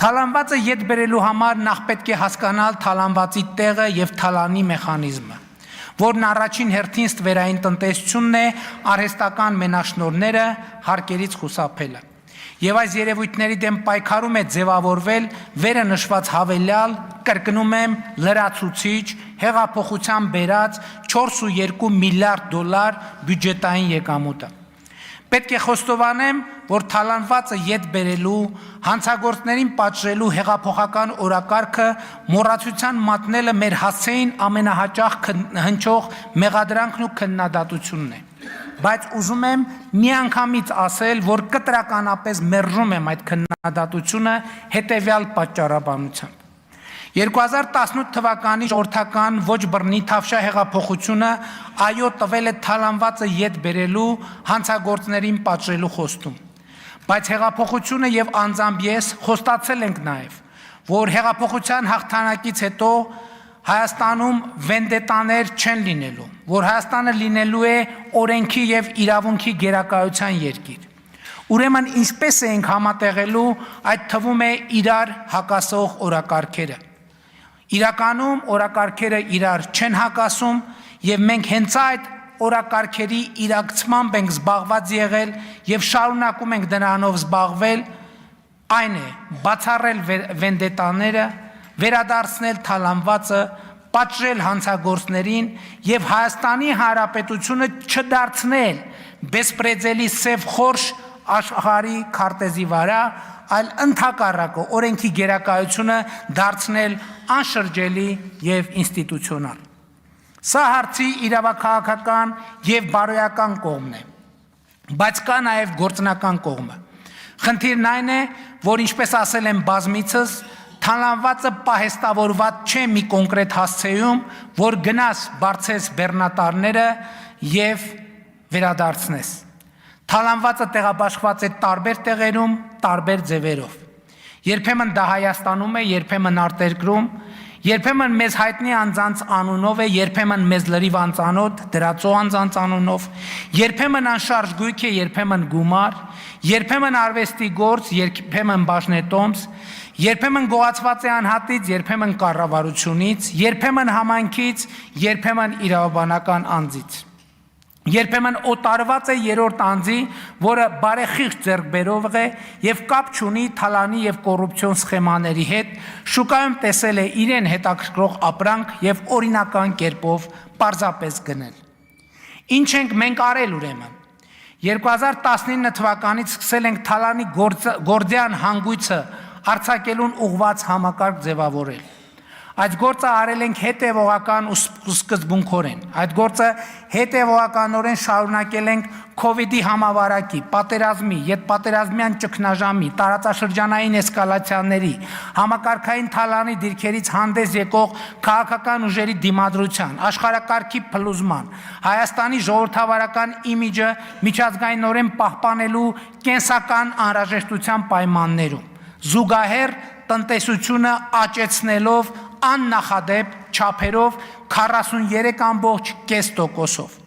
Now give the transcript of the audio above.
Թալանվածը ետ բերելու համար նախ պետք է հասկանալ թալանվածի տեղը եւ թալանի մեխանիզմը, որն առաջին հերթին ստվերային տնտեսությունն է, արհեստական մենաշնորհները, հարկերից խուսափելը։ Եվ այս երևույթների դեմ պայքարում է ձևավորվել վերը նշված հավելյալ, կրկնում եմ, լրացուցիչ, հեղափոխության բերած 4.2 միլիարդ դոլար բյուջետային եկամուտը։ Պետք է խոստովանեմ, որ թալանվածը ետ բերելու, հանցագործներին պատժելու հեղափոխական օրակարգը մոռացության մատնելը մեր հասցեին ամենահաճախ հնչող մեղադրանքն ու քննադատությունն է։ Բայց ուզում եմ միանգամից ասել, որ կտրականապես մերժում եմ այդ քննադատությունը հետևյալ պատճառաբանությամբ։ 2018 թվականի ժողովրդական ոչ բռնի Թավշյա հեղափոխությունը այո տվել է թալանվածը ետ բերելու, հանցագործներին պատժելու խոստում։ Բայց հեղափոխությունը եւ անձամբ ես խոստացել ենք նաեւ, որ հեղափոխության հաղթանակից հետո Հայաստանում վենդետաներ չեն լինելու, որ Հայաստանը լինելու է օրենքի եւ իրավունքի գերակայության երկիր։ Ուրեմն ինչպես ենք համատեղելու այդ թվում է իրար հակասող օրակարգերը։ Իրականում օրակարգերը իրար չեն հակասում եւ մենք հենց այդ օրակարգերի իրակցմամբ ենք զբաղված եղել եւ շարունակում ենք դրանով զբաղվել, այն է բացառել վենդետաները, վերադարձնել թալանվածը, պատժել հանցագործներին եւ Հայաստանի Հանրապետությունը չդարձնել բեսպրեդելի սև խորշ աշխարհի քարտեզի վրա, այլ ընդհակառակը օրենքի գերակայությունը դարձնել անշրջելի եւ ինստիտուցիոնալ։ Սա հարցի իրավաքաղաքական եւ բարոյական կողմն է, բայց կա նաեւ գործնական կողմը։ Խնդիրն այն է, որ ինչպես ասել եմ բազմիցս, թալանվածը պահեստավորված չէ մի կոնկրետ հասցեում, որ գնաս բարձես բեռնատարները եւ վերադարձնես։ Թալանվածը տեղաբաշխված է տարբեր տեղերում, տարբեր ձևերով։ Երբեմն դա Հայաստանում է, երբեմն արտերկրում, երբեմն մեզ հայտնի անձանց անունով է, երբեմն մեզ լրիվ անծանոթ դրածո անձանց անունով, երբեմն անշարժ գույք է, երբեմն գումար, երբեմն արվեստի գործ, երբեմն բաժնետոմս, երբեմն գոհացված է անհատից, երբեմն կառավարությունից, երբեմն համայնքից, երբեմն իրավաբանական անձից։ Երբեմն օտարված է երրորդ անձի, որը բարեխիղճ ձեռքբերող է եւ կապ չունի թալանի եւ կոռուպցիոն սխեմաների հետ, շուկայում տեսել է իրեն հետաքրքրող ապրանք եւ օրինական կերպով պարզապես գնել։ Ինչ ենք մենք արել ուրեմն։ 2019 թվականից սկսել ենք թալանի գործյան հանգույցը արձակելուն ուղղված համակարգ ձևավորել։ Այդ գործը արել ենք հետևողական ու սկզբունքորեն։ Այդ գործը հետևողականորեն շարունակել ենք COVID-ի համավարակի, պատերազմի, ետպատերազմյան ճգնաժամի, տարածաշրջանային էսկալացիաների, համակարգային թալանի դիրքերից հանդես եկող քաղաքական ուժերի դիմադրության, աշխարհակարգի փլուզման, Հայաստանի ժողովրդավարական իմիջը միջազգայինորեն պահպանելու կենսական անհրաժեշտության պայմաններում, զուգահեռ տնտեսությունը աճեցնելով աննախադեպ չափերով 43.5%-ով։